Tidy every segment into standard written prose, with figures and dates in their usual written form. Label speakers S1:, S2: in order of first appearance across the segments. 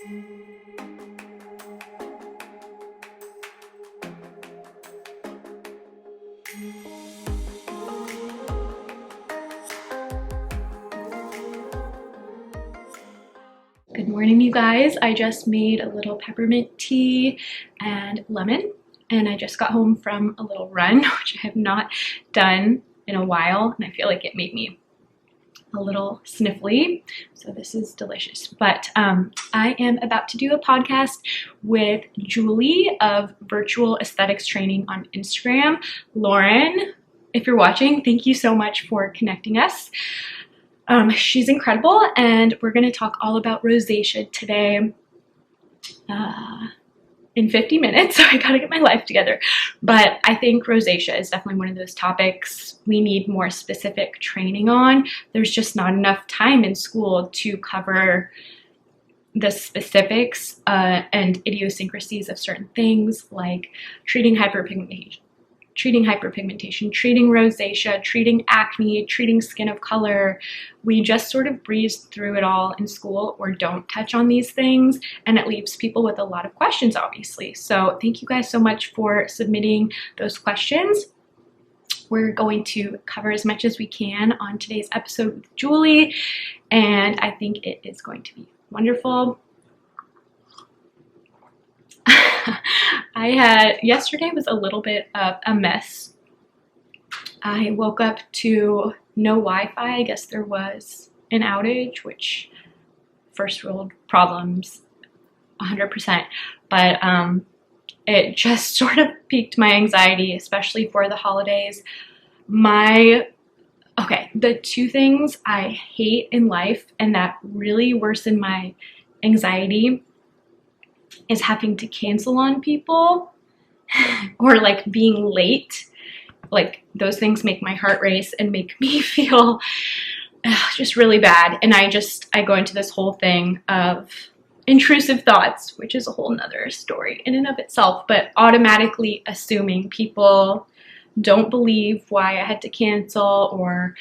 S1: Good morning, you guys. I just made a little peppermint tea and lemon, and I just got home from a little run, which I have not done in a while, and I feel like it made me a little sniffly, so this is delicious. But I am about to do a podcast with Julie of Virtual Aesthetics Training on Instagram. Lauren, if you're watching, thank you so much for connecting us. She's incredible, and we're going to talk all about rosacea today in 50 minutes, so I gotta get my life together. But I think rosacea is definitely one of those topics we need more specific training on. There's just not enough time in school to cover the specifics and idiosyncrasies of certain things, like treating hyperpigmentation, treating rosacea, treating acne, treating skin of color. We just sort of breeze through it all in school or don't touch on these things, and it leaves people with a lot of questions, obviously. So thank you guys so much for submitting those questions. We're going to cover as much as we can on today's episode with Julie, and I think it is going to be wonderful. Yesterday was a little bit of a mess. I woke up to no Wi-Fi. I guess there was an outage, which first world problems 100%, but it just sort of piqued my anxiety, especially for the holidays. The two things I hate in life and that really worsen my anxiety is having to cancel on people or like being late. Like, those things make my heart race and make me feel just really bad. And I go into this whole thing of intrusive thoughts, which is a whole nother story in and of itself, but automatically assuming people don't believe why I had to cancel, or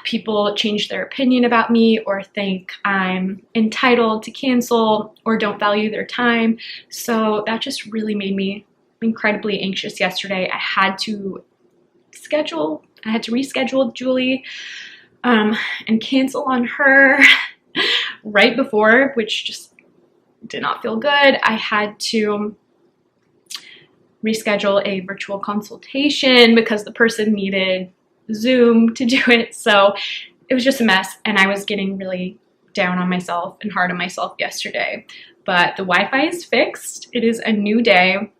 S1: people change their opinion about me, or think I'm entitled to cancel, or don't value their time. So that just really made me incredibly anxious yesterday. I had to reschedule Julie and cancel on her right before, which just did not feel good. I had to reschedule a virtual consultation because the person needed Zoom to do it. So it was just a mess, and I was getting really down on myself and hard on myself yesterday. But the Wi-Fi is fixed. It is a new day.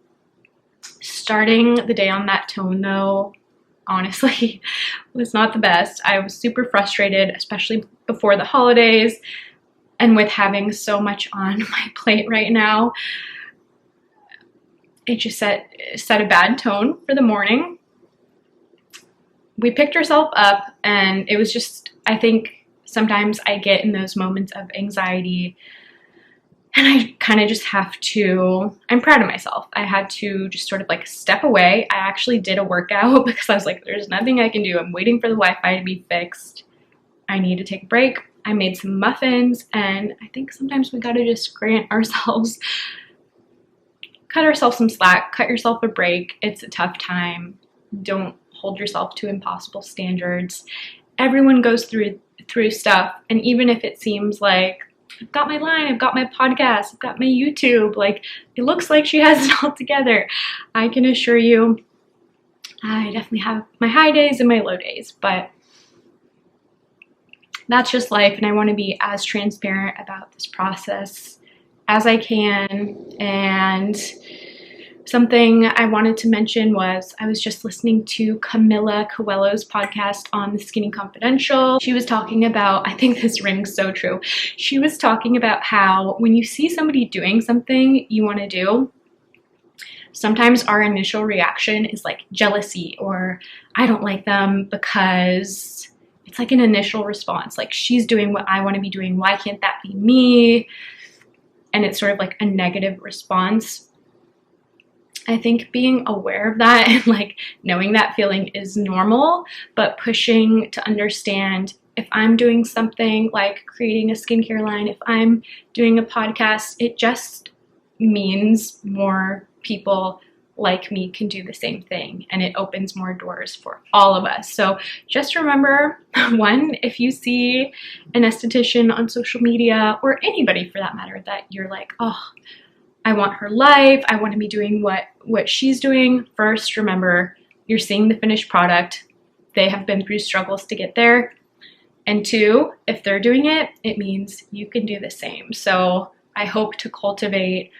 S1: Starting the day on that tone, though, honestly, was not the best. I was super frustrated, especially before the holidays, and with having so much on my plate right now. It just set a bad tone for the morning. We picked ourselves up, and it was just, I think sometimes I get in those moments of anxiety, and I kind of just have to, I'm proud of myself. I had to just sort of like step away. I actually did a workout because I was like, there's nothing I can do. I'm waiting for the Wi-Fi to be fixed. I need to take a break. I made some muffins, and I think sometimes we gotta just cut ourselves some slack, cut yourself a break. It's a tough time. Don't hold yourself to impossible standards. Everyone goes through stuff, and even if it seems like I've got my line, I've got my podcast, I've got my YouTube, like it looks like she has it all together, I can assure you I definitely have my high days and my low days, but that's just life, and I want to be as transparent about this process as I can. And something I wanted to mention was I was just listening to Camila Coelho's podcast on The Skinny Confidential. She was talking about, I think this rings so true, she was talking about how when you see somebody doing something you want to do, sometimes our initial reaction is like jealousy, or I don't like them, because it's like an initial response, like she's doing what I want to be doing, why can't that be me? And it's sort of like a negative response. I think being aware of that and like knowing that feeling is normal, but pushing to understand if I'm doing something like creating a skincare line, if I'm doing a podcast, it just means more people like me can do the same thing, and it opens more doors for all of us. So just remember, one, if you see an esthetician on social media, or anybody for that matter, that you're like, oh, I want her life, I want to be doing what she's doing, first remember, you're seeing the finished product. They have been through struggles to get there. And two, if they're doing it, it means you can do the same. So I hope to cultivate,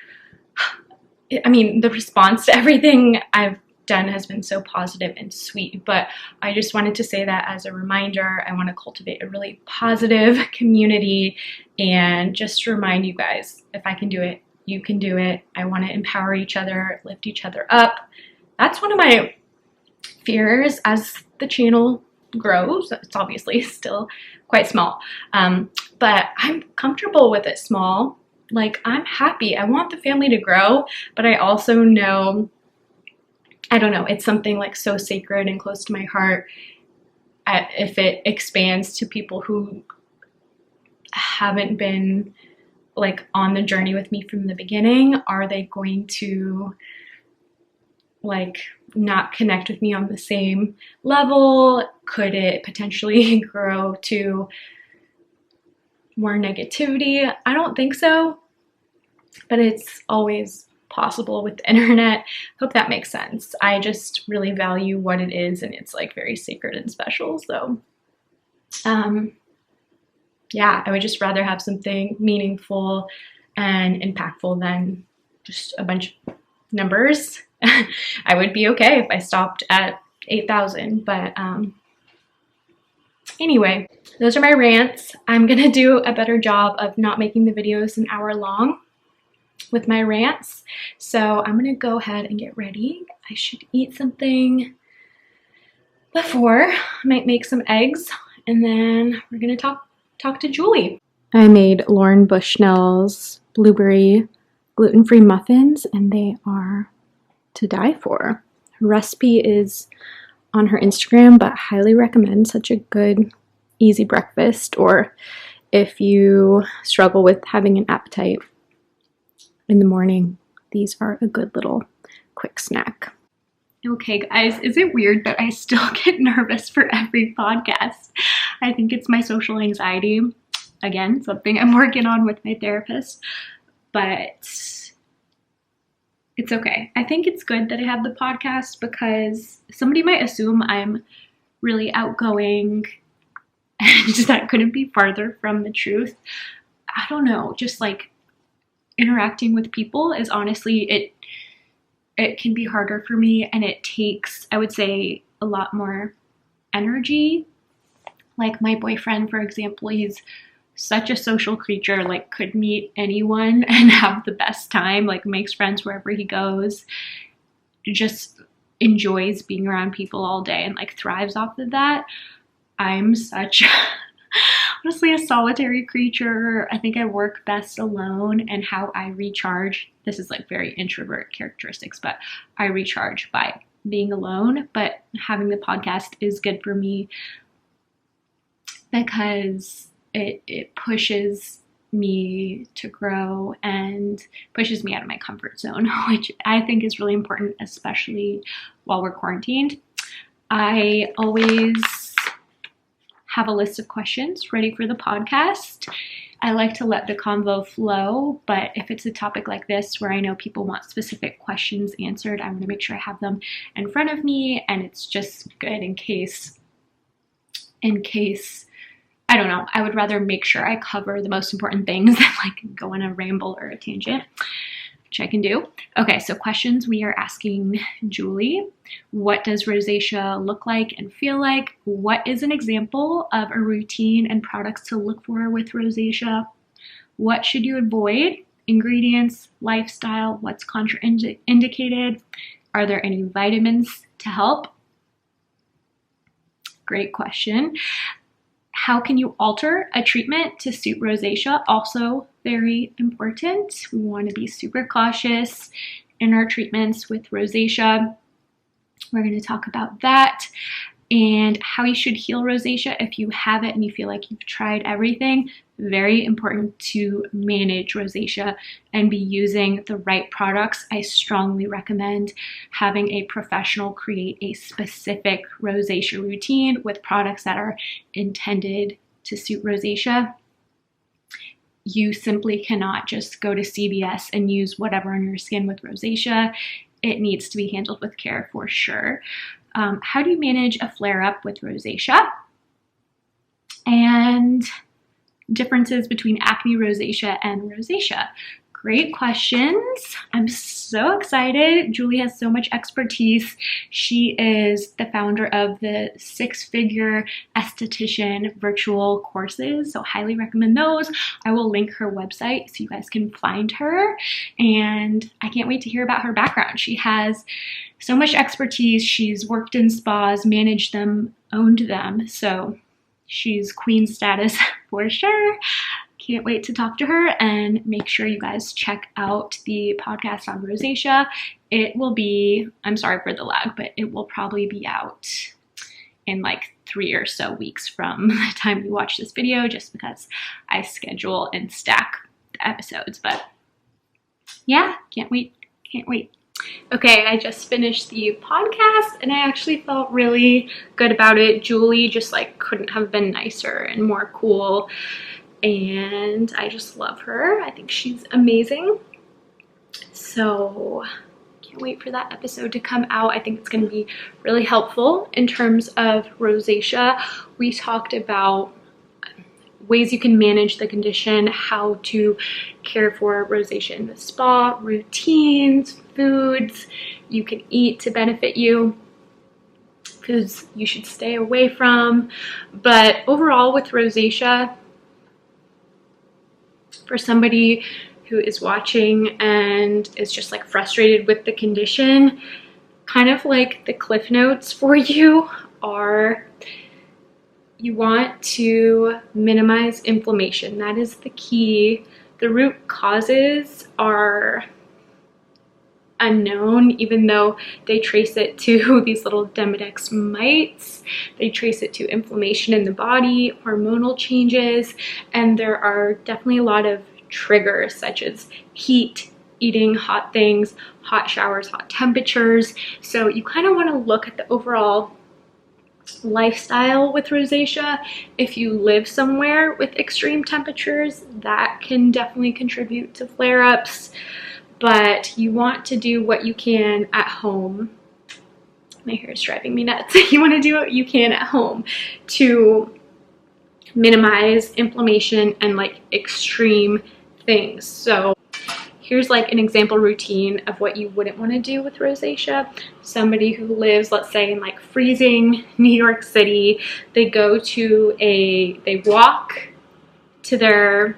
S1: I mean, the response to everything I've done has been so positive and sweet, but I just wanted to say that as a reminder. I want to cultivate a really positive community and just remind you guys, if I can do it, you can do it. I want to empower each other, lift each other up. That's one of my fears as the channel grows. It's obviously still quite small, but I'm comfortable with it small. Like, I'm happy. I want the family to grow, but I also know, I don't know, it's something like so sacred and close to my heart. If it expands to people who haven't been like on the journey with me from the beginning, are they going to like not connect with me on the same level? Could it potentially grow to more negativity? I don't think so, but it's always possible with the internet. Hope that makes sense. I just really value what it is, and it's like very sacred and special. So yeah, I would just rather have something meaningful and impactful than just a bunch of numbers. I would be okay if I stopped at 8,000, but anyway, those are my rants. I'm gonna do a better job of not making the videos an hour long with my rants. So I'm gonna go ahead and get ready. I should eat something before. I might make some eggs, and then we're gonna talk to Julie. I made Lauren Bushnell's blueberry gluten-free muffins, and they are to die for. Her recipe is on her Instagram, but highly recommend. Such a good, easy breakfast, or if you struggle with having an appetite in the morning, these are a good little quick snack. Okay guys, is it weird that I still get nervous for every podcast? I think it's my social anxiety. Again, something I'm working on with my therapist, but it's okay. I think it's good that I have the podcast because somebody might assume I'm really outgoing, and that couldn't be farther from the truth. I don't know, just like interacting with people is honestly, it can be harder for me, and it takes, I would say, a lot more energy. Like my boyfriend, for example, he's such a social creature, like could meet anyone and have the best time, like makes friends wherever he goes, just enjoys being around people all day and like thrives off of that. I'm such honestly a solitary creature. I think I work best alone, and how I recharge, this is like very introvert characteristics, but I recharge by being alone. But having the podcast is good for me because it pushes me to grow and pushes me out of my comfort zone, which I think is really important, especially while we're quarantined. I always have a list of questions ready for the podcast. I like to let the convo flow, but if it's a topic like this where I know people want specific questions answered, I want to make sure I have them in front of me, and it's just good in case, I don't know, I would rather make sure I cover the most important things than like go on a ramble or a tangent, which I can do. Okay, so questions we are asking Julie. What does rosacea look like and feel like? What is an example of a routine and products to look for with rosacea? What should you avoid? Ingredients, lifestyle, what's contraindicated? Are there any vitamins to help? Great question. How can you alter a treatment to suit rosacea? Also very important. We want to be super cautious in our treatments with rosacea. We're going to talk about that. and how you should heal rosacea if you have it and you feel like you've tried everything. Very important to manage rosacea and be using the right products. I strongly recommend having a professional create a specific rosacea routine with products that are intended to suit rosacea. You simply cannot just go to CVS and use whatever on your skin with rosacea. It needs to be handled with care for sure. How do you manage a flare-up with rosacea? And differences between acne rosacea and rosacea. Great questions. I'm so excited. Julie has so much expertise. She is the founder of the 6-figure Esthetician virtual courses, so highly recommend those. I will link her website so you guys can find her, and I can't wait to hear about her background. She has so much expertise. She's worked in spas, managed them, owned them, so she's queen status for sure. Can't wait to talk to her, and make sure you guys check out the podcast on rosacea. It will be, I'm sorry for the lag, but it will probably be out in like 3 or so weeks from the time you watch this video, just because I schedule and stack the episodes. But yeah, can't wait. Okay, I just finished the podcast and I actually felt really good about it. Julie just like couldn't have been nicer and more cool, and I just love her. I think she's amazing. So can't wait for that episode to come out. I think it's going to be really helpful in terms of rosacea. We talked about ways you can manage the condition, how to care for rosacea in the spa, routines, foods you can eat to benefit you, foods you should stay away from. But overall with rosacea, for somebody who is watching and is just like frustrated with the condition, kind of like the cliff notes for you are, you want to minimize inflammation. That is the key. The root causes are unknown, even though they trace it to these little Demodex mites. They trace it to inflammation in the body, hormonal changes, and there are definitely a lot of triggers such as heat, eating hot things, hot showers, hot temperatures. So you kind of want to look at the overall lifestyle with rosacea. If you live somewhere with extreme temperatures, that can definitely contribute to flare-ups. But you want to do what you can at home. My hair is driving me nuts. You want to do what you can at home to minimize inflammation and like extreme things. So here's like an example routine of what you wouldn't want to do with rosacea. Somebody who lives, let's say, in like freezing New York City, they walk to their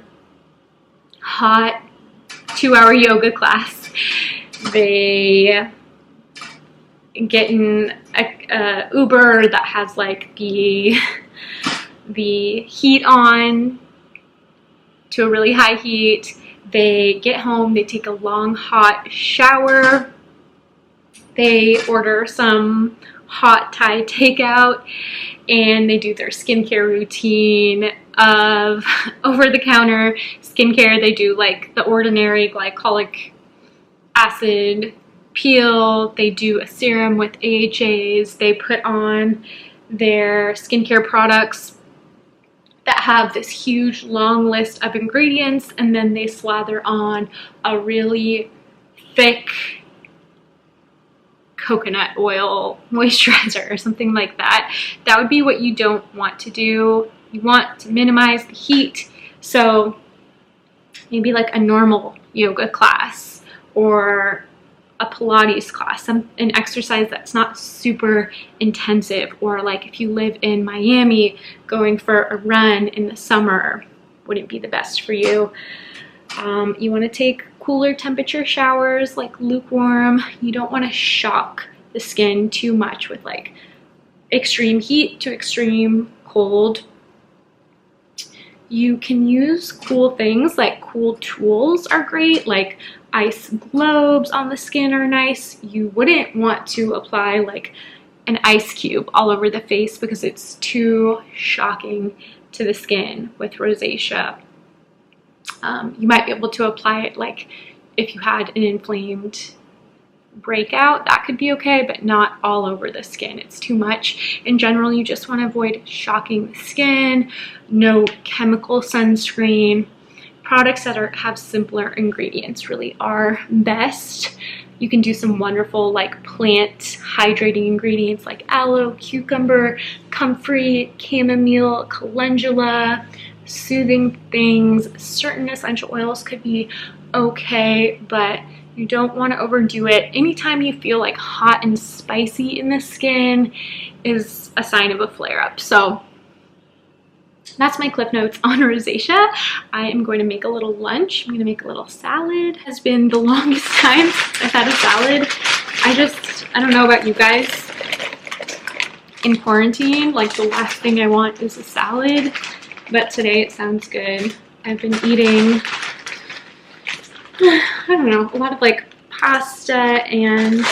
S1: hot 2-hour yoga class. They get in a Uber that has like the heat on to a really high heat. They get home, they take a long hot shower, they order some hot Thai takeout, and they do their skincare routine of over-the-counter skincare. They do like the ordinary glycolic acid peel, they do a serum with AHAs, they put on their skincare products that have this huge long list of ingredients, and then they slather on a really thick coconut oil moisturizer or something like that. That would be what you don't want to do. You want to minimize the heat. So maybe like a normal yoga class or a Pilates class, an exercise that's not super intensive, or like if you live in Miami, going for a run in the summer wouldn't be the best for you. You want to take cooler temperature showers, like lukewarm. You don't want to shock the skin too much with like extreme heat to extreme cold. You can use cool things, like cool tools are great, like ice globes on the skin are nice. You wouldn't want to apply like an ice cube all over the face because it's too shocking to the skin with rosacea. You might be able to apply it like if you had an inflamed breakout, that could be okay, but not all over the skin. It's too much. In general, you just want to avoid shocking the skin. No chemical sunscreen. Products that have simpler ingredients really are best. You can do some wonderful like plant hydrating ingredients like aloe, cucumber, comfrey, chamomile, calendula, soothing things. Certain essential oils could be okay, but you don't want to overdo it. Anytime you feel like hot and spicy in the skin is a sign of a flare-up. So that's my cliff notes on rosacea. I am going to make a little lunch. I'm going to make a little salad. It has been the longest time I've had a salad. I don't know about you guys. In quarantine, like the last thing I want is a salad, but today it sounds good. I've been eating, I don't know, a lot of like pasta and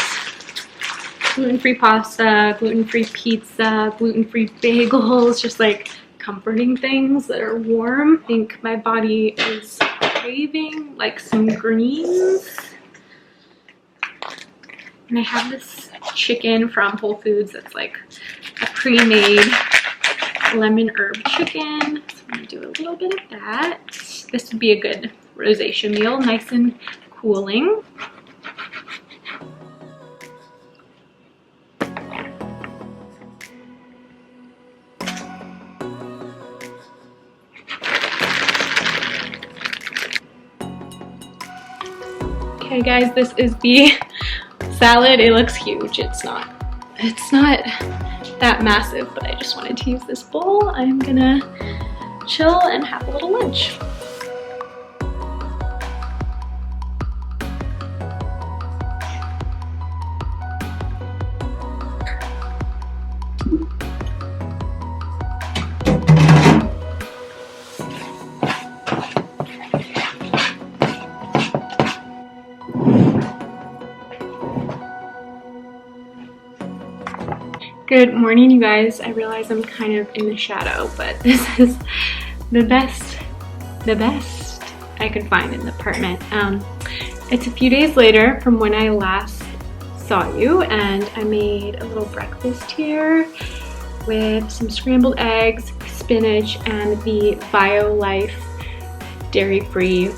S1: gluten-free pasta, gluten-free pizza, gluten-free bagels, just like comforting things that are warm. I think my body is craving like some greens. And I have this chicken from Whole Foods that's like a pre-made lemon herb chicken. So I'm gonna do a little bit of that. This would be a good rosacea meal, nice and cooling. Okay guys, this is the salad. It looks huge. It's not that massive, but I just wanted to use this bowl. I'm gonna chill and have a little lunch. Good morning, you guys. I realize I'm kind of in the shadow, but this is the best I could find in the apartment. It's a few days later from when I last saw you, and I made a little breakfast here with some scrambled eggs, spinach, and the BioLife dairy-free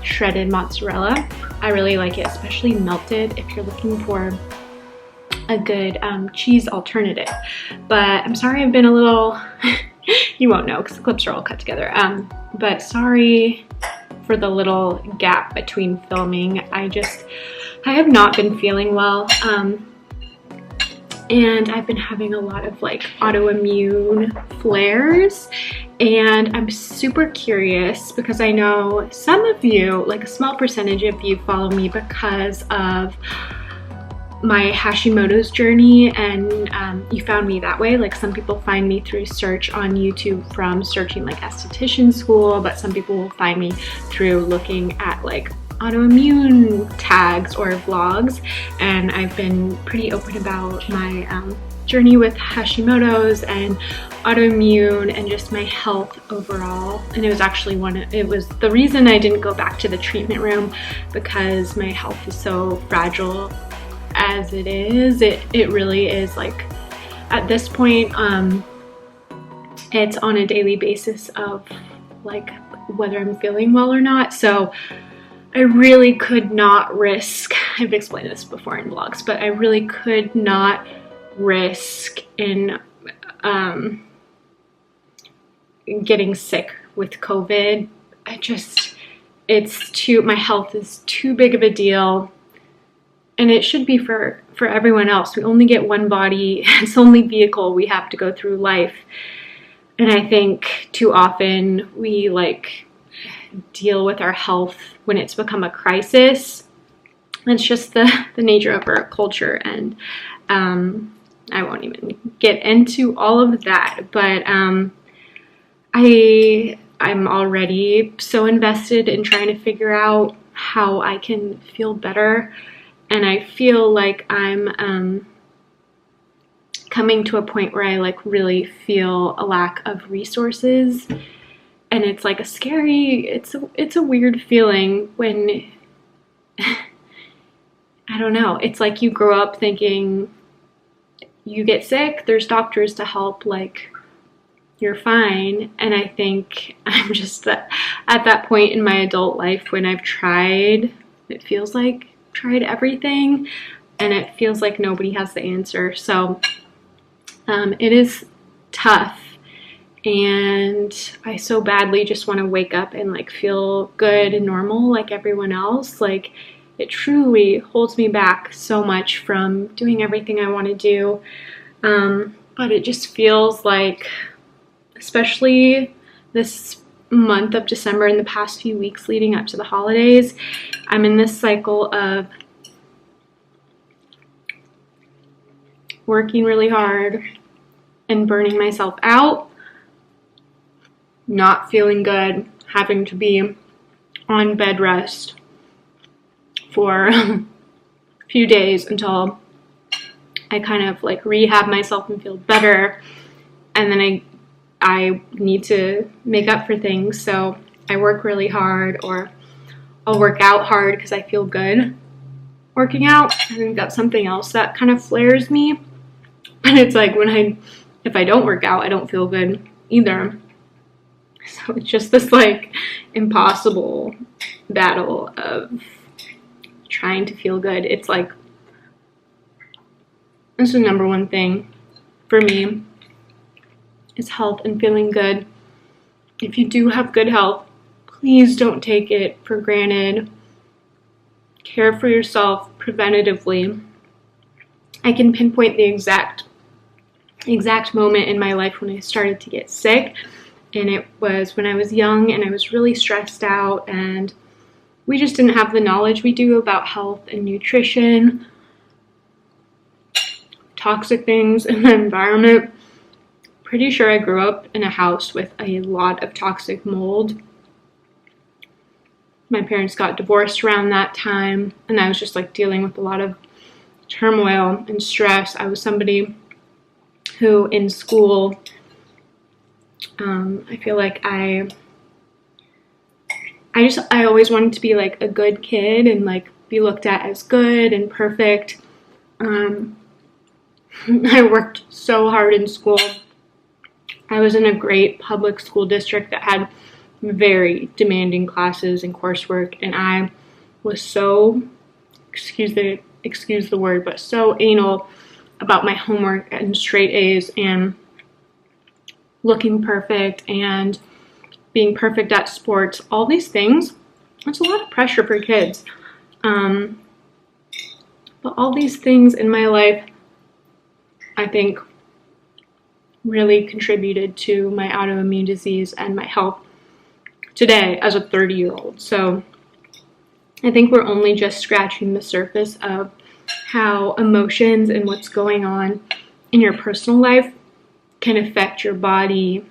S1: shredded mozzarella. I really like it, especially melted if you're looking for a good cheese alternative. But I'm sorry I've been a little you won't know because the clips are all cut together, but sorry for the little gap between filming. I have not been feeling well, and I've been having a lot of like autoimmune flares, and I'm super curious because I know some of you, like a small percentage of you, follow me because of my Hashimoto's journey, and you found me that way. Like some people find me through search on YouTube from searching like esthetician school, but some people will find me through looking at like autoimmune tags or vlogs. And I've been pretty open about my journey with Hashimoto's and autoimmune and just my health overall. And it was actually it was the reason I didn't go back to the treatment room, because my health is so fragile as it is. It really is, like at this point it's on a daily basis of like whether I'm feeling well or not. So I really could not risk, I've explained this before in vlogs, but I really could not risk in getting sick with COVID. My health is too big of a deal. And it should be for everyone else. We only get one body. It's the only vehicle we have to go through life. And I think too often we like deal with our health when it's become a crisis. It's just the nature of our culture. And I won't even get into all of that. But I'm already so invested in trying to figure out how I can feel better. And I feel like I'm coming to a point where I like really feel a lack of resources, and it's like it's a weird feeling when I don't know, it's like you grow up thinking you get sick, there's doctors to help, like you're fine. And I think I'm just at that point in my adult life when I've tried, it feels like tried everything, and it feels like nobody has the answer. So it is tough, and I so badly just want to wake up and like feel good and normal like everyone else. Like it truly holds me back so much from doing everything I want to do. But it just feels like, especially this month of December and the past few weeks leading up to the holidays, I'm in this cycle of working really hard and burning myself out, not feeling good, having to be on bed rest for a few days until I kind of like rehab myself and feel better, and then I need to make up for things, so I work really hard, or I'll work out hard because I feel good working out. I think that's something else that kind of flares me. And it's like if I don't work out, I don't feel good either. So it's just this like impossible battle of trying to feel good. It's like, this is the number one thing for me, is health and feeling good. If you do have good health, please don't take it for granted. Care for yourself preventatively. I can pinpoint the exact moment in my life when I started to get sick, and it was when I was young and I was really stressed out, and we just didn't have the knowledge we do about health and nutrition, toxic things in the environment. Pretty sure I grew up in a house with a lot of toxic mold. My parents got divorced around that time, and I was just like dealing with a lot of turmoil and stress. I was somebody who in school, I feel like I always wanted to be like a good kid and like be looked at as good and perfect. I worked so hard in school. I was in a great public school district that had very demanding classes and coursework, and I was so, excuse the word, but so anal about my homework and straight A's and looking perfect and being perfect at sports, all these things. It's a lot of pressure for kids. But all these things in my life, I think, really contributed to my autoimmune disease and my health today as a 30-year-old. So I think we're only just scratching the surface of how emotions and what's going on in your personal life can affect your body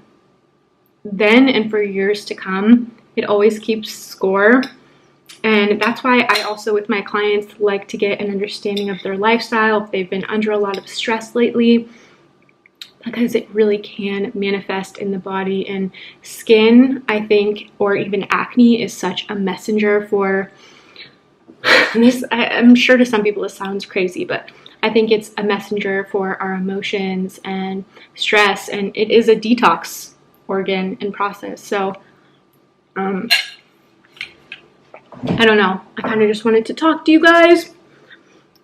S1: then and for years to come. It always keeps score. And that's why I also, with my clients, like to get an understanding of their lifestyle, if they've been under a lot of stress lately, because it really can manifest in the body. And skin, I think, or even acne, is such a messenger for this. I'm sure to some people this sounds crazy, but I think it's a messenger for our emotions and stress, and it is a detox organ and process. So I don't know, I kind of just wanted to talk to you guys.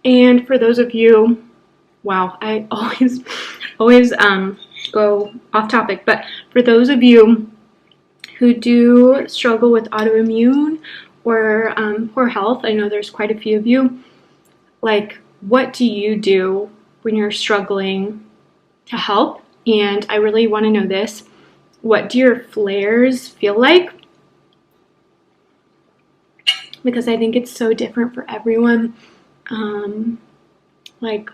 S1: And for those of you, wow, I always go off topic, but for those of you who do struggle with autoimmune or poor health, I know there's quite a few of you, like, what do you do when you're struggling to help? And I really want to know this. What do your flares feel like? Because I think it's so different for everyone. Like,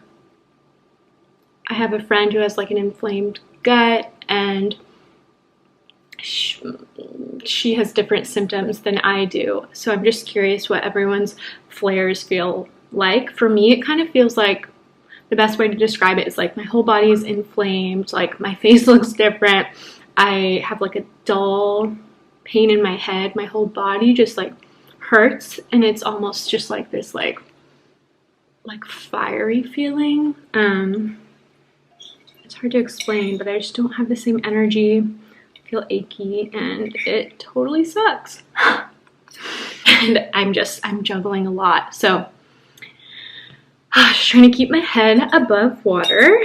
S1: I have a friend who has like an inflamed gut, and she has different symptoms than I do. So I'm just curious what everyone's flares feel like. For me, it kind of feels like the best way to describe it is like my whole body is inflamed, like my face looks different. I have like a dull pain in my head. My whole body just like hurts, and it's almost just like this like fiery feeling. It's hard to explain, but I just don't have the same energy. I feel achy, and it totally sucks. And I'm juggling a lot, so just trying to keep my head above water.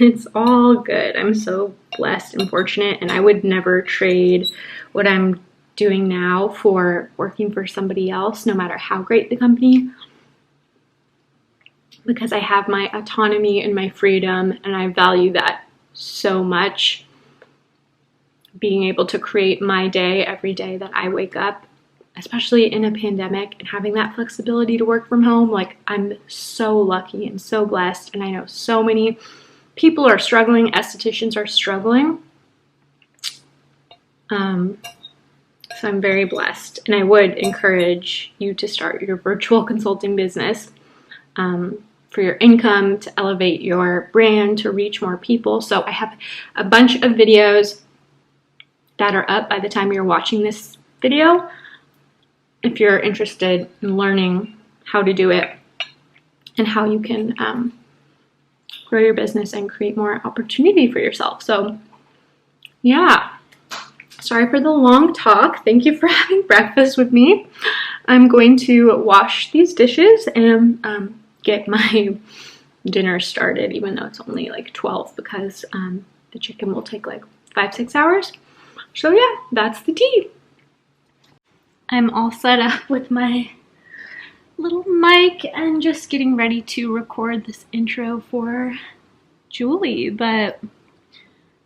S1: It's all good. I'm so blessed and fortunate, and I would never trade what I'm doing now for working for somebody else, no matter how great the company, because I have my autonomy and my freedom, and I value that so much. Being able to create my day every day that I wake up, especially in a pandemic, and having that flexibility to work from home, like I'm so lucky and so blessed. And I know so many people are struggling, estheticians are struggling. So I'm very blessed, and I would encourage you to start your virtual consulting business for your income, to elevate your brand, to reach more people. So I have a bunch of videos that are up by the time you're watching this video, if you're interested in learning how to do it and how you can grow your business and create more opportunity for yourself. So yeah, sorry for the long talk. Thank you for having breakfast with me. I'm going to wash these dishes and get my dinner started, even though it's only like 12, because the chicken will take like 5-6 hours. So yeah, that's the tea. I'm all set up with my little mic and just getting ready to record this intro for Julie, but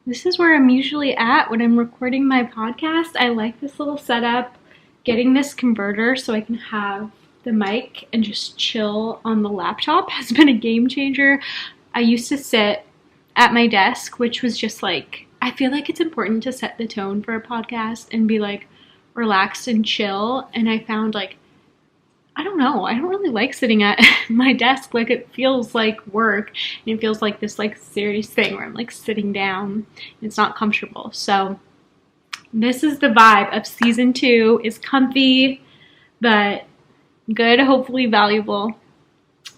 S1: this is where I'm usually at when I'm recording my podcast. I like this little setup. Getting this converter so I can have the mic and just chill on the laptop has been a game changer. I used to sit at my desk, which was just like, I feel like it's important to set the tone for a podcast and be like relaxed and chill. And I found like, I don't know, I don't really like sitting at my desk. Like it feels like work, and it feels like this like serious thing where I'm like sitting down and it's not comfortable. So this is the vibe of season 2. Is comfy, but good, hopefully valuable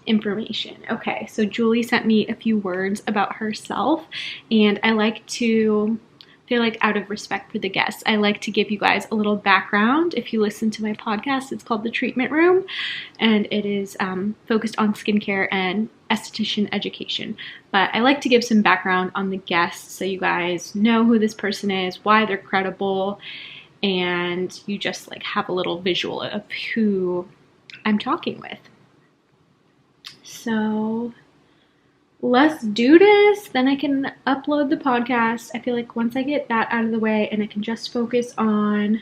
S1: information. Okay, so Julie sent me a few words about herself, and I like to feel like, out of respect for the guests, I like to give you guys a little background. If you listen to my podcast, it's called The Treatment Room, and it is focused on skincare and esthetician education. But I like to give some background on the guests so you guys know who this person is, why they're credible, and you just like have a little visual of who I'm talking with. So let's do this, then I can upload the podcast. I feel like once I get that out of the way and I can just focus on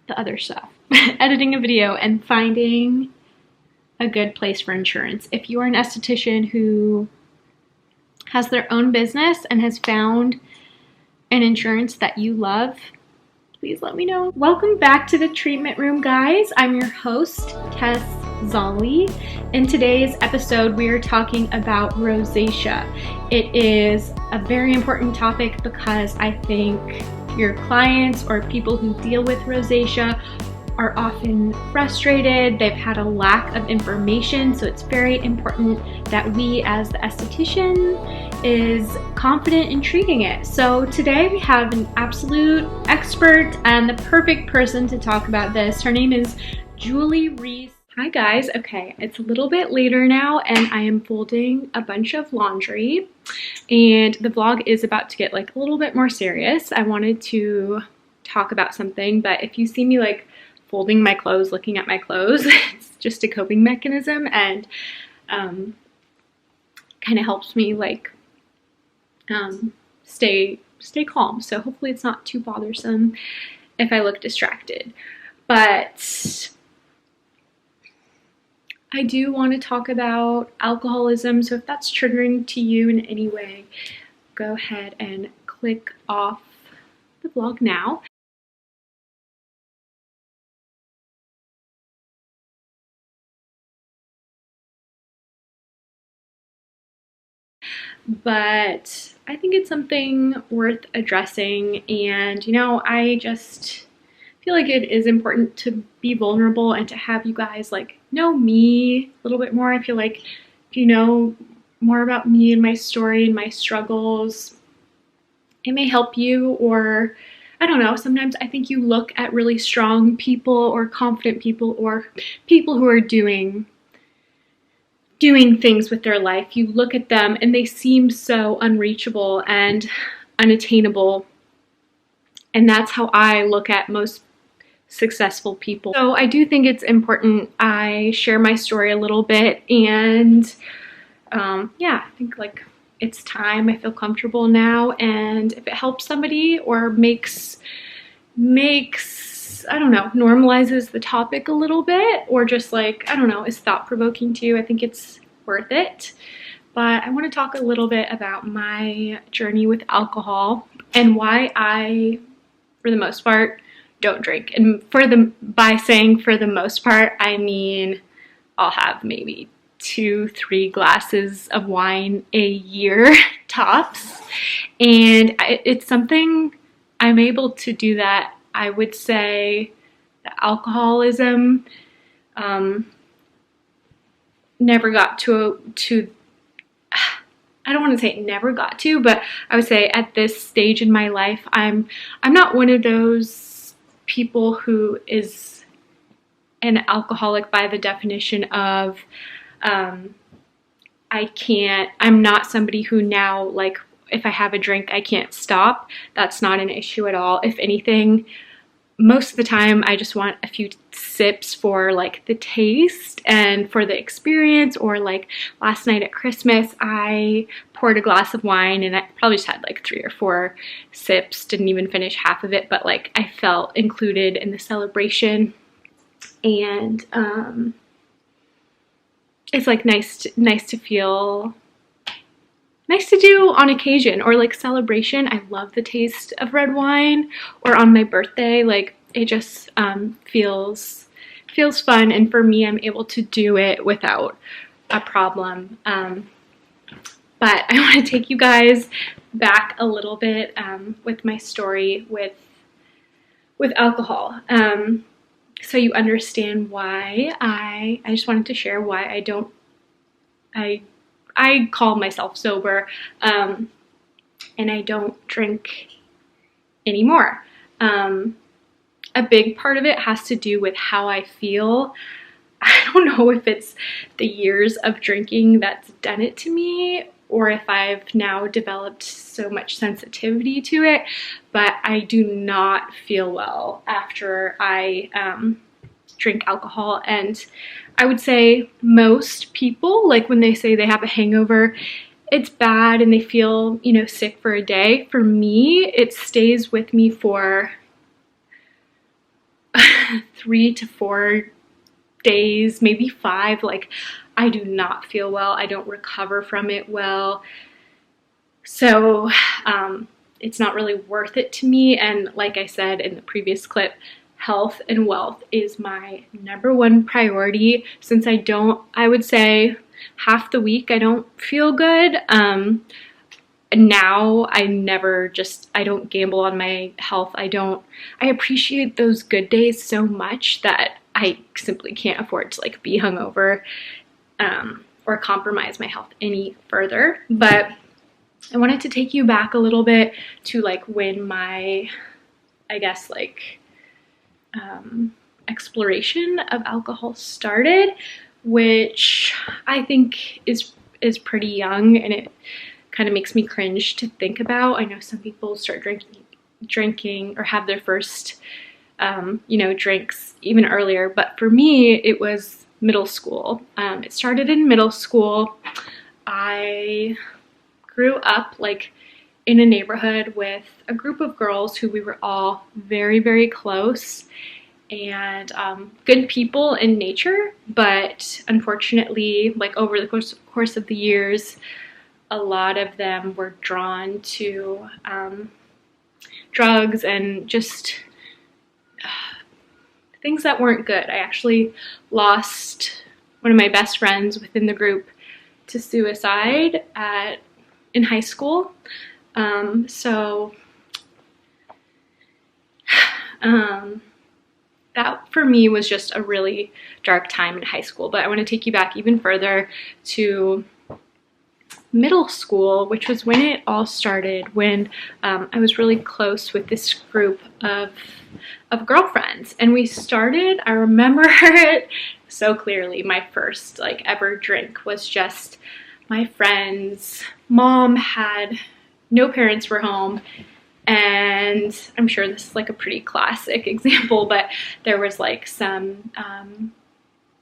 S1: the other stuff, editing a video and finding a good place for insurance. If you are an esthetician who has their own business and has found an insurance that you love, please let me know. Welcome back to The Treatment Room, guys. I'm your host, Tess Zolli. In today's episode, we are talking about rosacea. It is a very important topic because I think your clients or people who deal with rosacea are often frustrated. They've had a lack of information, so it's very important that we as the esthetician is confident in treating it. So today we have an absolute expert and the perfect person to talk about this. Her name is Julie Reese. Hi guys. Okay, it's a little bit later now and I am folding a bunch of laundry, and the vlog is about to get like a little bit more serious. I wanted to talk about something, but if you see me like folding my clothes, looking at my clothes, it's just a coping mechanism, and kind of helps me like stay calm. So hopefully it's not too bothersome if I look distracted. But I do want to talk about alcoholism, so if that's triggering to you in any way, go ahead and click off the vlog now. but I think it's something worth addressing. And, you know, I just feel like it is important to be vulnerable and to have you guys like know me a little bit more. I feel like if you know more about me and my story and my struggles, it may help you. Or I don't know, sometimes I think you look at really strong people or confident people or people who are doing things with their life. You look at them and they seem so unreachable and unattainable. And that's how I look at most successful people. So I do think it's important I share my story a little bit. And yeah, I think like it's time. I feel comfortable now. And if it helps somebody or makes I don't know, normalizes the topic a little bit, or just like, I don't know, is thought-provoking to you, I think it's worth it. But I want to talk a little bit about my journey with alcohol and why I, for the most part, don't drink. And by saying for the most part, I mean I'll have maybe 2-3 glasses of wine a year tops. And it's something I'm able to do that. I would say that alcoholism never got to I don't want to say it never got to, but I would say at this stage in my life, I'm not one of those people who is an alcoholic by the definition of I'm not somebody who now, like, if I have a drink, I can't stop. That's not an issue at all. If anything, most of the time I just want a few sips for like the taste and for the experience. Or like last night at Christmas, I poured a glass of wine and I probably just had like 3 or 4 sips, didn't even finish half of it, but like I felt included in the celebration. And it's like nice to feel, nice to do on occasion, or like celebration. I love the taste of red wine, or on my birthday, like it just feels fun. And for me, I'm able to do it without a problem. But I want to take you guys back a little bit with my story with alcohol. So you understand why I just wanted to share why I call myself sober, and I don't drink anymore. A big part of it has to do with how I feel. I don't know if it's the years of drinking that's done it to me, or if I've now developed so much sensitivity to it, but I do not feel well after I drink alcohol. And I would say most people, like when they say they have a hangover, it's bad and they feel, you know, sick for a day. For me, it stays with me for 3 to 4 days, maybe 5. Like, I do not feel well. I don't recover from it well. So it's not really worth it to me. And like I said in the previous clip, health and wealth is my #1 priority. Since I would say half the week I don't feel good. Now I don't gamble on my health. I appreciate those good days so much that I simply can't afford to like be hungover or compromise my health any further. But I wanted to take you back a little bit to like when my, I guess, like exploration of alcohol started, which I think is pretty young, and it kind of makes me cringe to think about. I know some people start drinking or have their first drinks even earlier, but for me it was middle school. It started in middle school. I grew up like in a neighborhood with a group of girls who we were all very, very close and good people in nature, but unfortunately, like over the course of the years, a lot of them were drawn to drugs and just things that weren't good. I actually lost one of my best friends within the group to suicide at in high school. That for me was just a really dark time in high school. But I want to take you back even further to middle school, which was when it all started, when I was really close with this group of girlfriends. And we started, I remember it so clearly, my first like ever drink was just my friend's mom had, no parents were home, and I'm sure this is like a pretty classic example, but there was like some,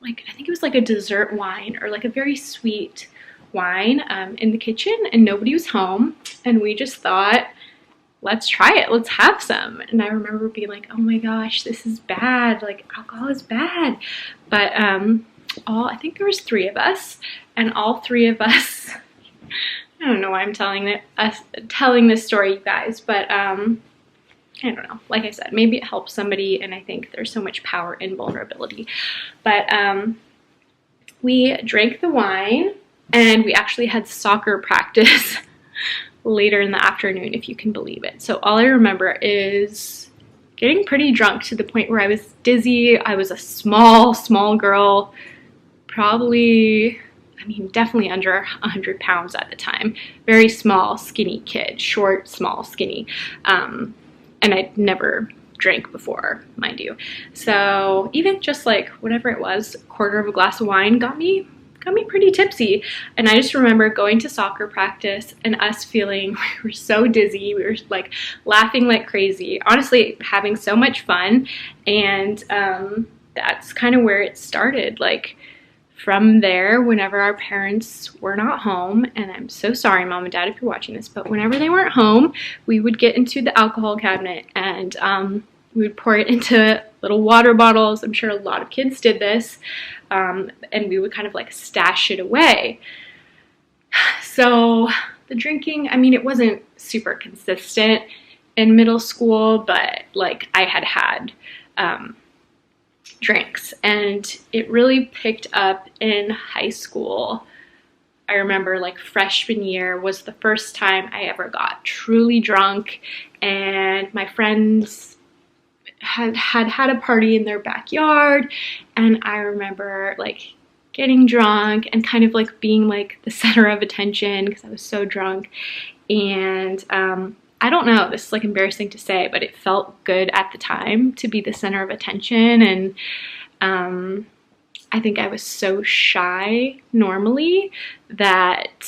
S1: like I think it was like a dessert wine or like a very sweet wine in the kitchen, and nobody was home, and we just thought, let's try it, let's have some. And I remember being like, oh my gosh, this is bad, like alcohol is bad. But I think there was 3 of us, and all 3 of us, I don't know why I'm telling this story, you guys, but I don't know, like I said, maybe it helps somebody, and I think there's so much power in vulnerability. But we drank the wine, and we actually had soccer practice later in the afternoon, if you can believe it. So all I remember is getting pretty drunk to the point where I was dizzy. I was a small girl, probably, I mean, definitely under 100 pounds at the time. Very small, skinny kid, short, small, skinny. And I'd never drank before, mind you. So even just like whatever it was, a quarter of a glass of wine got me pretty tipsy. And I just remember going to soccer practice and us feeling, we were so dizzy, we were like laughing like crazy, honestly having so much fun. And that's kind of where it started. Like from there, whenever our parents were not home, and I'm so sorry, Mom and Dad, if you're watching this, but whenever they weren't home, we would get into the alcohol cabinet and we would pour it into little water bottles. I'm sure a lot of kids did this. And we would kind of like stash it away. So the drinking, I mean, it wasn't super consistent in middle school, but like I had drinks, and it really picked up in high school. I remember like freshman year was the first time I ever got truly drunk, and my friends had a party in their backyard, and I remember like getting drunk and kind of like being like the center of attention because I was so drunk. And I don't know, this is like embarrassing to say, but it felt good at the time to be the center of attention. And I think I was so shy normally that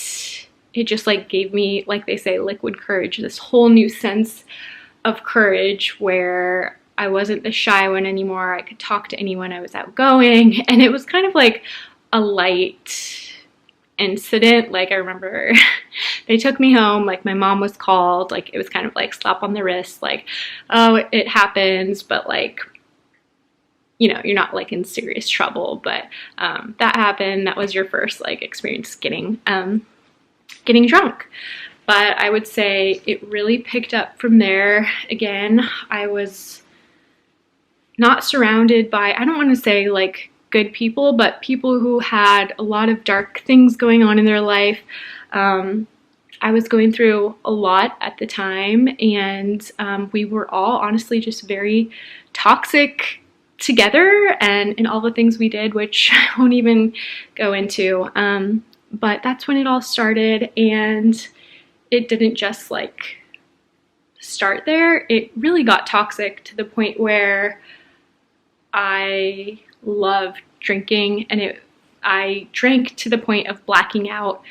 S1: it just like gave me, like they say, liquid courage, this whole new sense of courage where I wasn't the shy one anymore. I could talk to anyone. I was outgoing, and it was kind of like a light incident. Like I remember they took me home, like my mom was called, like it was kind of like slap on the wrist, like, oh, it happens, but like, you know, you're not like in serious trouble. But that happened. That was your first like experience getting drunk. But I would say it really picked up from there. Again, I was not surrounded by, I don't want to say like good people, but people who had a lot of dark things going on in their life. I was going through a lot at the time, and we were all honestly just very toxic together and in all the things we did, which I won't even go into. But that's when it all started, and it didn't just like start there. It really got toxic to the point where I loved drinking, and I drank to the point of blacking out.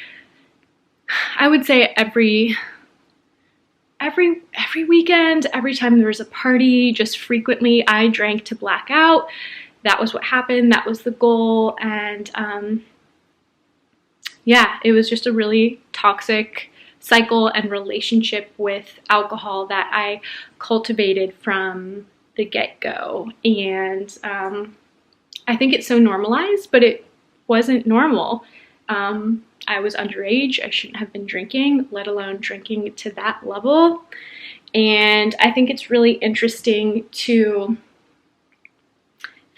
S1: I would say every weekend, every time there was a party, just frequently I drank to black out. That was what happened. That was the goal. And yeah, it was just a really toxic cycle and relationship with alcohol that I cultivated from the get-go. And I think it's so normalized, but it wasn't normal. I was underage. I shouldn't have been drinking, let alone drinking to that level. And I think it's really interesting to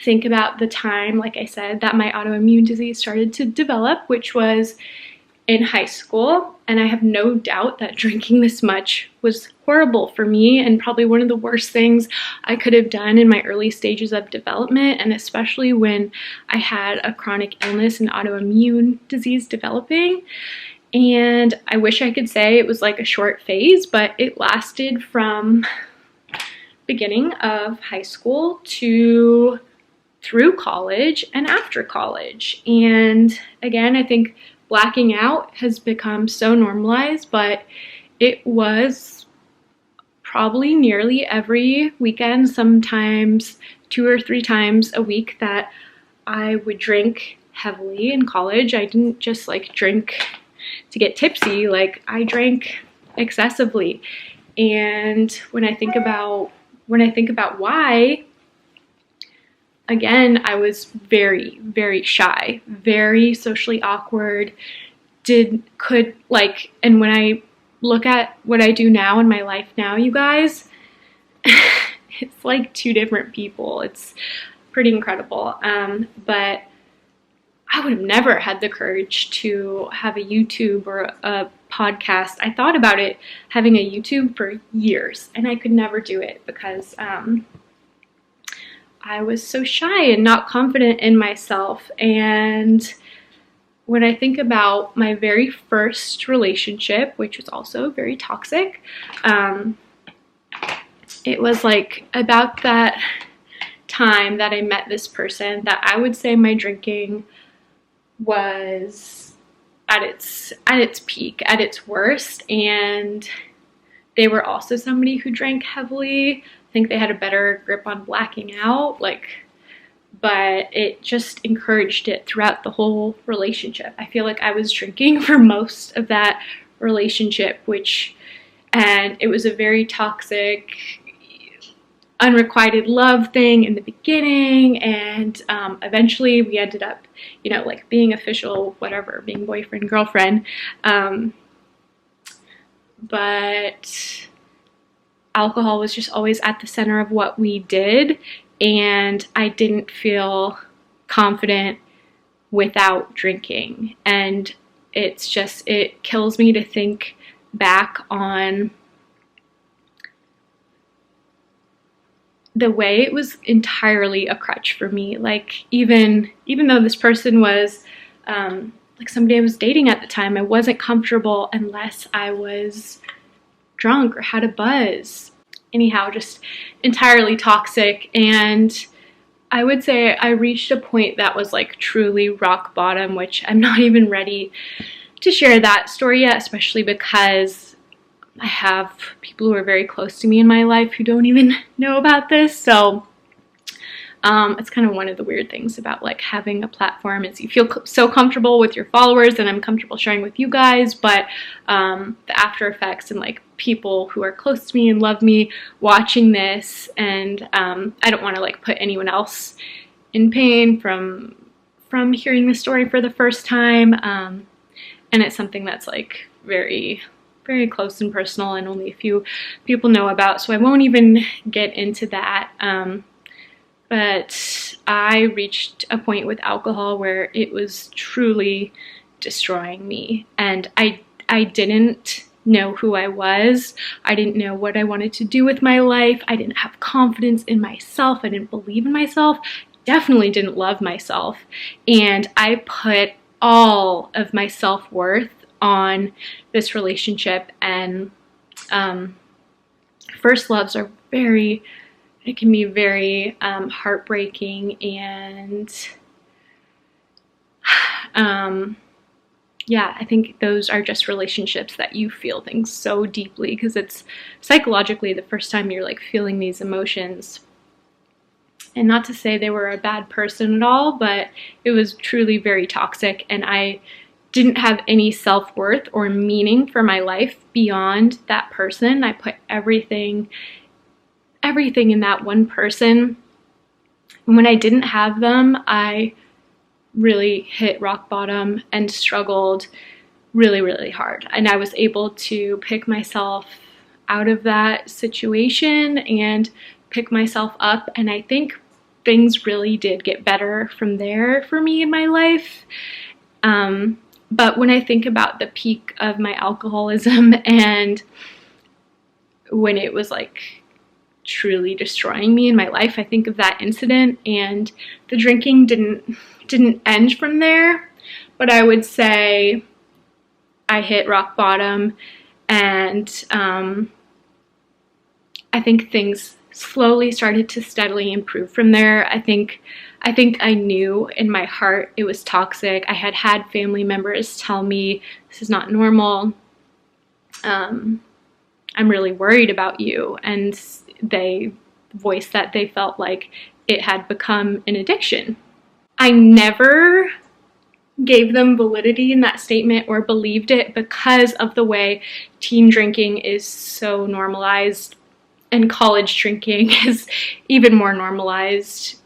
S1: think about the time, like I said, that my autoimmune disease started to develop, which was in high school, and I have no doubt that drinking this much was horrible for me and probably one of the worst things I could have done in my early stages of development, and especially when I had a chronic illness and autoimmune disease developing. And I wish I could say it was like a short phase, but it lasted from beginning of high school to through college and after college. And again, I think blacking out has become so normalized, but it was probably nearly every weekend, sometimes 2 or 3 times a week, that I would drink heavily in college. I didn't just like drink to get tipsy, like I drank excessively. And when I think about why, again, I was very, very shy, very socially awkward, and when I look at what I do now in my life now, you guys, it's like 2 different people. It's pretty incredible. But I would have never had the courage to have a YouTube or a podcast. I thought about it, having a YouTube, for years, and I could never do it because I was so shy and not confident in myself. And when I think about my very first relationship, which was also very toxic, it was like about that time that I met this person that I would say my drinking was at its peak, at its worst. And they were also somebody who drank heavily. I think they had a better grip on blacking out, but it just encouraged it throughout the whole relationship. I feel like I was drinking for most of that relationship, and it was a very toxic, unrequited love thing in the beginning, and eventually we ended up, being official, whatever, being boyfriend, girlfriend. But alcohol was just always at the center of what we did, and I didn't feel confident without drinking. And it kills me to think back on the way it was entirely a crutch for me. Like, even though this person was somebody I was dating at the time, I wasn't comfortable unless I was drunk or had a buzz. Anyhow, just entirely toxic. And I would say I reached a point that was like truly rock bottom, which I'm not even ready to share that story yet, especially because I have people who are very close to me in my life who don't even know about this. So it's kind of one of the weird things about like having a platform, is you feel so comfortable with your followers, and I'm comfortable sharing with you guys, but the after effects and like people who are close to me and love me watching this, and I don't want to like put anyone else in pain from hearing the story for the first time, and it's something that's like very, very close and personal and only a few people know about, so I won't even get into that. But I reached a point with alcohol where it was truly destroying me, and I didn't know who I was. I didn't know what I wanted to do with my life. I didn't have confidence in myself. I didn't believe in myself. Definitely didn't love myself. And I put all of my self-worth on this relationship. And first loves are it can be very heartbreaking, and yeah, I think those are just relationships that you feel things so deeply, because it's psychologically the first time you're like feeling these emotions. And not to say they were a bad person at all, but it was truly very toxic, and I didn't have any self-worth or meaning for my life beyond that person. I put everything in that one person. And when I didn't have them, I really hit rock bottom and struggled really, really hard. And I was able to pick myself out of that situation and pick myself up. And I think things really did get better from there for me in my life. But when I think about the peak of my alcoholism and when it was like truly destroying me in my life, I think of that incident, and the drinking didn't end from there. But I would say I hit rock bottom, and I think things slowly started to steadily improve from there. I think I knew in my heart it was toxic. I had family members tell me, this is not normal. I'm really worried about you. And they voiced that they felt like it had become an addiction. I never gave them validity in that statement or believed it because of the way teen drinking is so normalized, and college drinking is even more normalized.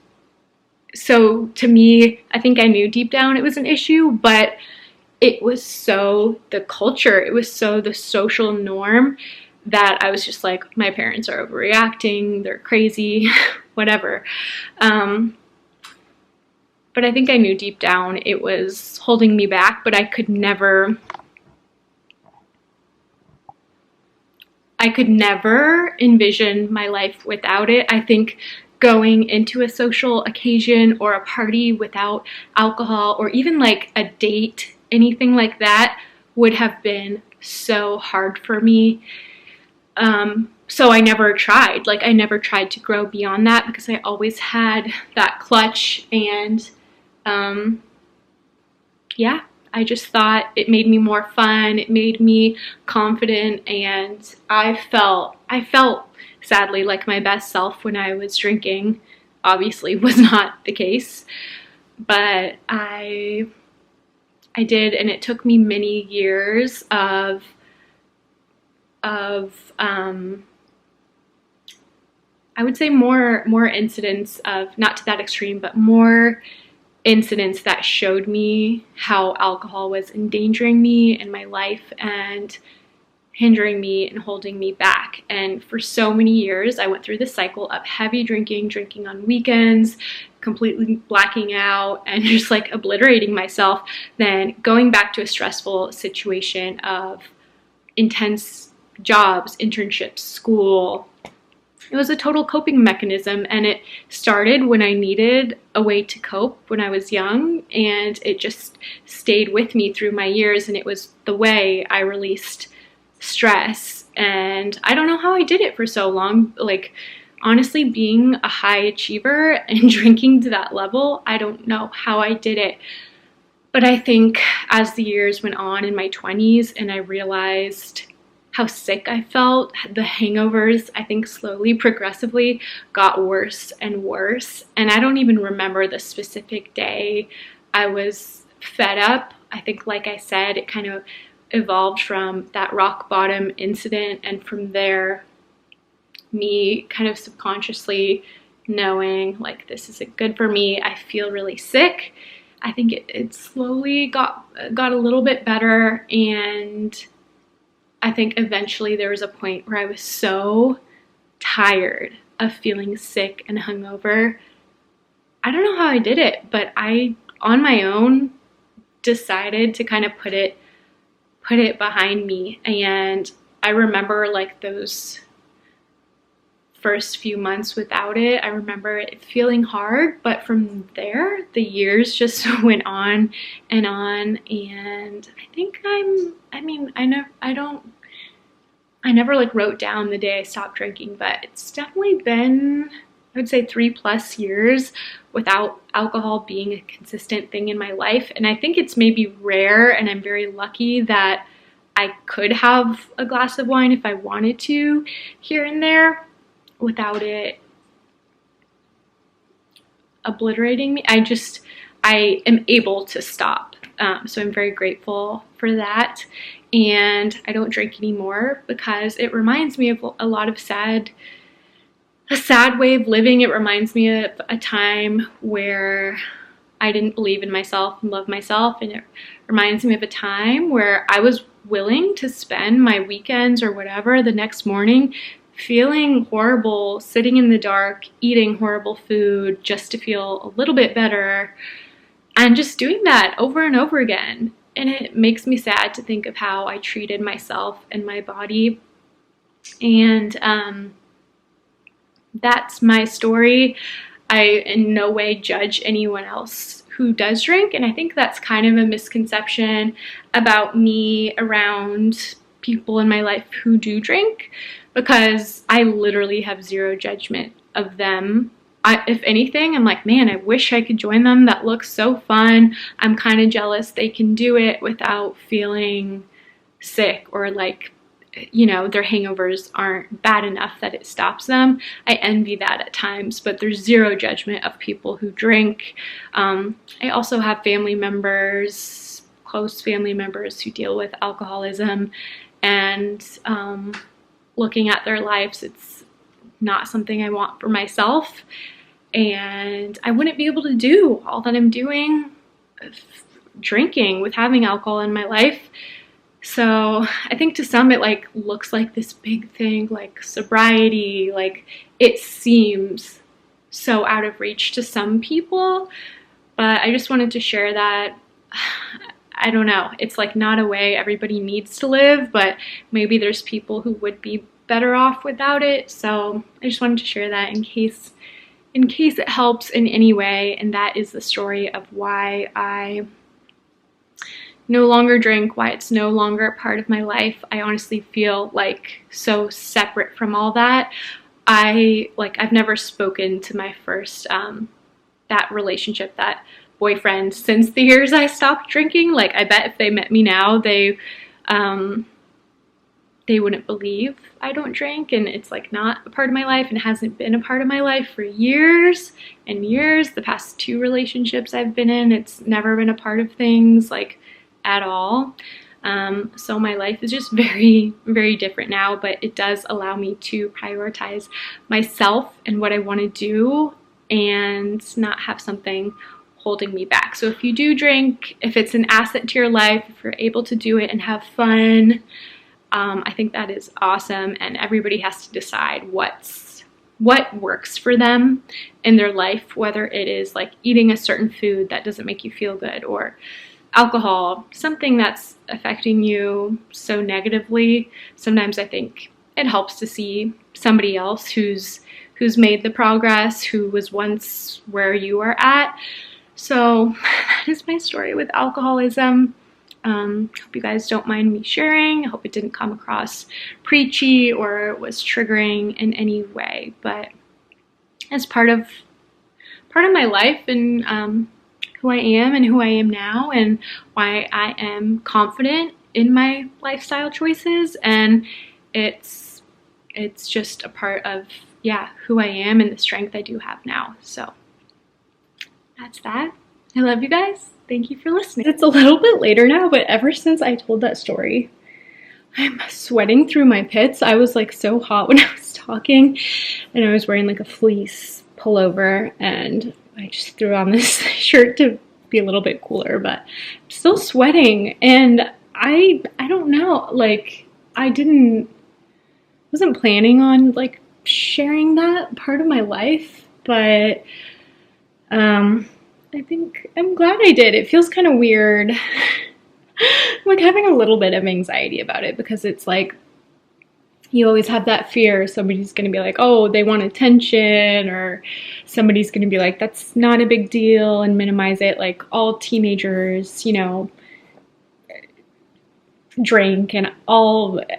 S1: So to me, I think I knew deep down it was an issue, but it was so the culture, it was so the social norm that I was just like, my parents are overreacting, they're crazy, whatever. But I think I knew deep down it was holding me back, but I could never envision my life without it. I think going into a social occasion or a party without alcohol, or even like a date, anything like that, would have been so hard for me. So I never tried. Like, I never tried to grow beyond that because I always had that clutch, and yeah, I just thought it made me more fun. It made me confident, and I felt sadly like my best self when I was drinking. Obviously was not the case, but I did, and it took me many years of I would say more incidents of, not to that extreme, but more incidents that showed me how alcohol was endangering me and my life and hindering me and holding me back. And for so many years, I went through this cycle of heavy drinking on weekends, completely blacking out and just like obliterating myself, then going back to a stressful situation of intense jobs, internships, school. It was a total coping mechanism, and it started when I needed a way to cope when I was young, and it just stayed with me through my years, and it was the way I released stress. And I don't know how I did it for so long. Like, honestly, being a high achiever and drinking to that level, I don't know how I did it. But I think as the years went on in my 20s and I realized how sick I felt, the hangovers, I think slowly, progressively got worse and worse. And I don't even remember the specific day I was fed up. I think, like I said, it kind of evolved from that rock bottom incident, and from there, me kind of subconsciously knowing like, this isn't good for me. I feel really sick. I think it slowly got a little bit better, and I think eventually there was a point where I was so tired of feeling sick and hungover. I don't know how I did it, but I, on my own, decided to kind of put it behind me. And I remember like those first few months without it, I remember it feeling hard, but from there, the years just went on, and I think I never like wrote down the day I stopped drinking, but it's definitely been, I would say, 3+ years without alcohol being a consistent thing in my life. And I think it's maybe rare, and I'm very lucky that I could have a glass of wine if I wanted to here and there without it obliterating me. I am able to stop. So I'm very grateful for that. And I don't drink anymore because it reminds me of a lot of a sad way of living. It reminds me of a time where I didn't believe in myself and love myself. And it reminds me of a time where I was willing to spend my weekends or whatever the next morning feeling horrible, sitting in the dark, eating horrible food just to feel a little bit better, and just doing that over and over again. and it makes me sad to think of how I treated myself and my body. And that's my story. I in no way judge anyone else who does drink, and I think that's kind of a misconception about me around people in my life who do drink, because I literally have zero judgment of them. If anything, I'm like, man, I wish I could join them. That looks so fun. I'm kind of jealous they can do it without feeling sick, or like, you know, their hangovers aren't bad enough that it stops them. I envy that at times, but there's zero judgment of people who drink. I also have family members, close family members, who deal with alcoholism, and looking at their lives, it's not something I want for myself, and I wouldn't be able to do all that I'm doing drinking with having alcohol in my life. So I think to some it like looks like this big thing, like sobriety, like it seems so out of reach to some people, but I just wanted to share that. I don't know, it's like not a way everybody needs to live, but maybe there's people who would be better off without it. So I just wanted to share that in case it helps in any way. And that is the story of why I no longer drink, why it's no longer a part of my life. I honestly feel like so separate from all that. I've never spoken to my first that relationship, that boyfriend, since the years I stopped drinking. Like, I bet if they met me now, they wouldn't believe I don't drink, and it's like not a part of my life, and hasn't been a part of my life for years and years. The past 2 relationships I've been in, it's never been a part of things like at all. So my life is just very, very different now, but it does allow me to prioritize myself and what I want to do, and not have something holding me back. So if you do drink, if it's an asset to your life, if you're able to do it and have fun, I think that is awesome, and everybody has to decide what works for them in their life, whether it is like eating a certain food that doesn't make you feel good, or alcohol, something that's affecting you so negatively. Sometimes I think it helps to see somebody else who's made the progress, who was once where you are at. So that is my story with alcoholism. Hope you guys don't mind me sharing. I hope it didn't come across preachy or was triggering in any way, but as part of my life, and who I am and who I am now, and why I am confident in my lifestyle choices, and it's just a part of, yeah, who I am and the strength I do have now. So that's that. I love you guys. Thank you for listening. It's a little bit later now, but ever since I told that story, I'm sweating through my pits. I was like so hot when I was talking, and I was wearing like a fleece pullover, and I just threw on this shirt to be a little bit cooler, but I'm still sweating. And I don't know, like wasn't planning on like sharing that part of my life, but I think I'm glad I did. It feels kind of weird. I'm like having a little bit of anxiety about it, because it's like you always have that fear somebody's going to be like, oh, they want attention, or somebody's going to be like, that's not a big deal, and minimize it. Like, all teenagers, you know, drink, and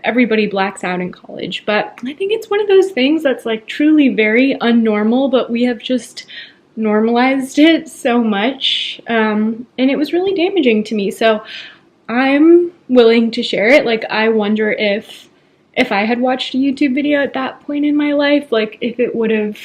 S1: everybody blacks out in college. But I think it's one of those things that's like truly very unnormal, but we have just normalized it so much, and it was really damaging to me. So I'm willing to share it. Like, I wonder if I had watched a YouTube video at that point in my life, like if it would have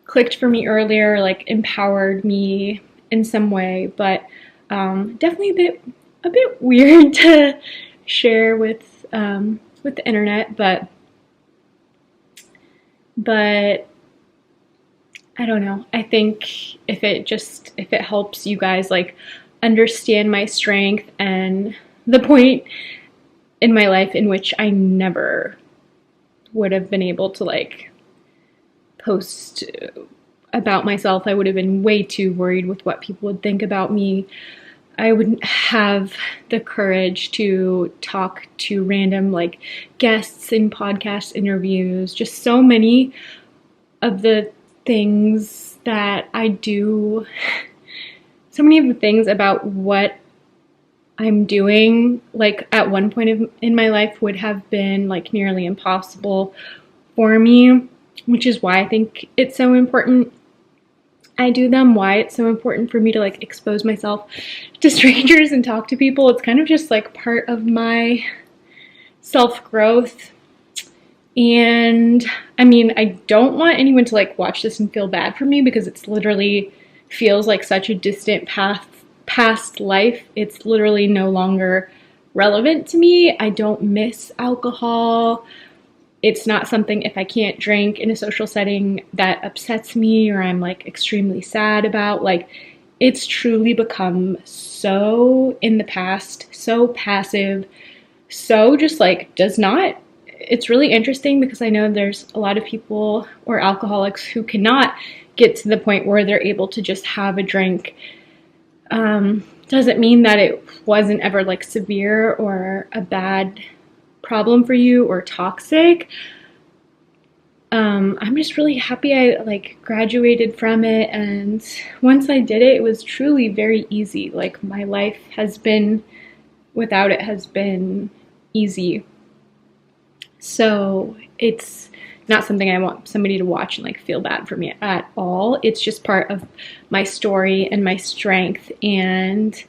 S1: clicked for me earlier, like empowered me in some way. But definitely a bit weird to share with the internet, but I don't know. I think if it helps you guys like understand my strength and the point in my life in which I never would have been able to like post about myself. I would have been way too worried with what people would think about me. I wouldn't have the courage to talk to random like guests in podcast interviews. Just so many of the things that I do, so many of the things about what I'm doing, like at one point in my life would have been like nearly impossible for me, which is why I think it's so important I do them, why it's so important for me to like expose myself to strangers and talk to people. It's kind of just like part of my self-growth. And I mean, I don't want anyone to like watch this and feel bad for me, because it's literally feels like such a distant past life. It's literally no longer relevant to me. I don't miss alcohol. It's not something, if I can't drink in a social setting, that upsets me or I'm like extremely sad about. Like, it's truly become so in the past, so passive, so just like does not. It's really interesting because I know there's a lot of people or alcoholics who cannot get to the point where they're able to just have a drink. Doesn't mean that it wasn't ever like severe or a bad problem for you or toxic. I'm just really happy I like graduated from it, and once I did it, it was truly very easy. Like, my life has been, without it, has been easy. So it's not something I want somebody to watch and like feel bad for me at all. It's just part of my story and my strength, and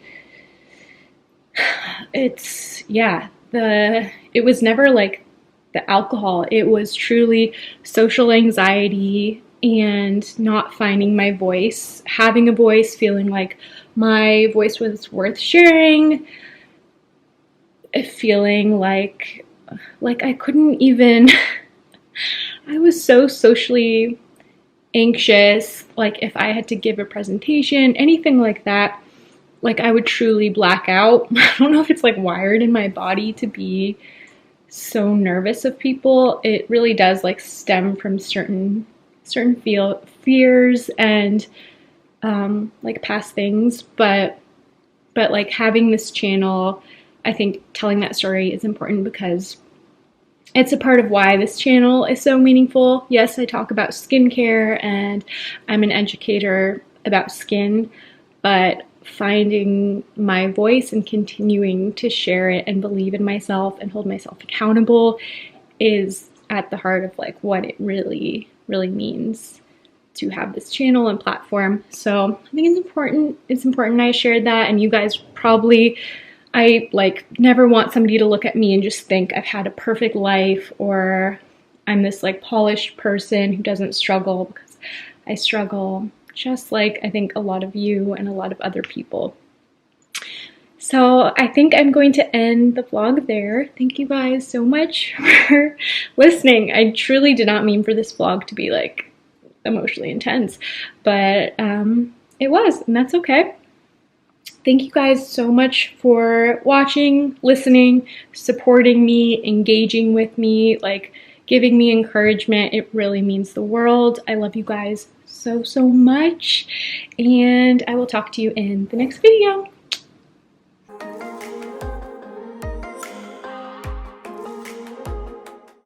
S1: it's, yeah, it was never like the alcohol. It was truly social anxiety and not finding my voice, having a voice, feeling like my voice was worth sharing, feeling like I couldn't even, I was so socially anxious. Like, if I had to give a presentation, anything like that, like I would truly black out. I don't know if it's like wired in my body to be so nervous of people. It really does like stem from certain fears and like past things. But like having this channel, I think telling that story is important because it's a part of why this channel is so meaningful. Yes, I talk about skincare and I'm an educator about skin, but finding my voice and continuing to share it and believe in myself and hold myself accountable is at the heart of like what it really, really means to have this channel and platform. So I think it's important. It's important I shared that, and you guys probably, I like never want somebody to look at me and just think I've had a perfect life or I'm this like polished person who doesn't struggle, because I struggle just like I think a lot of you and a lot of other people. So I think I'm going to end the vlog there. Thank you guys so much for listening. I truly did not mean for this vlog to be like emotionally intense, but it was, and that's okay. Thank you guys so much for watching, listening, supporting me, engaging with me, like giving me encouragement. It really means the world. I love you guys so, so much, and I will talk to you in the next video.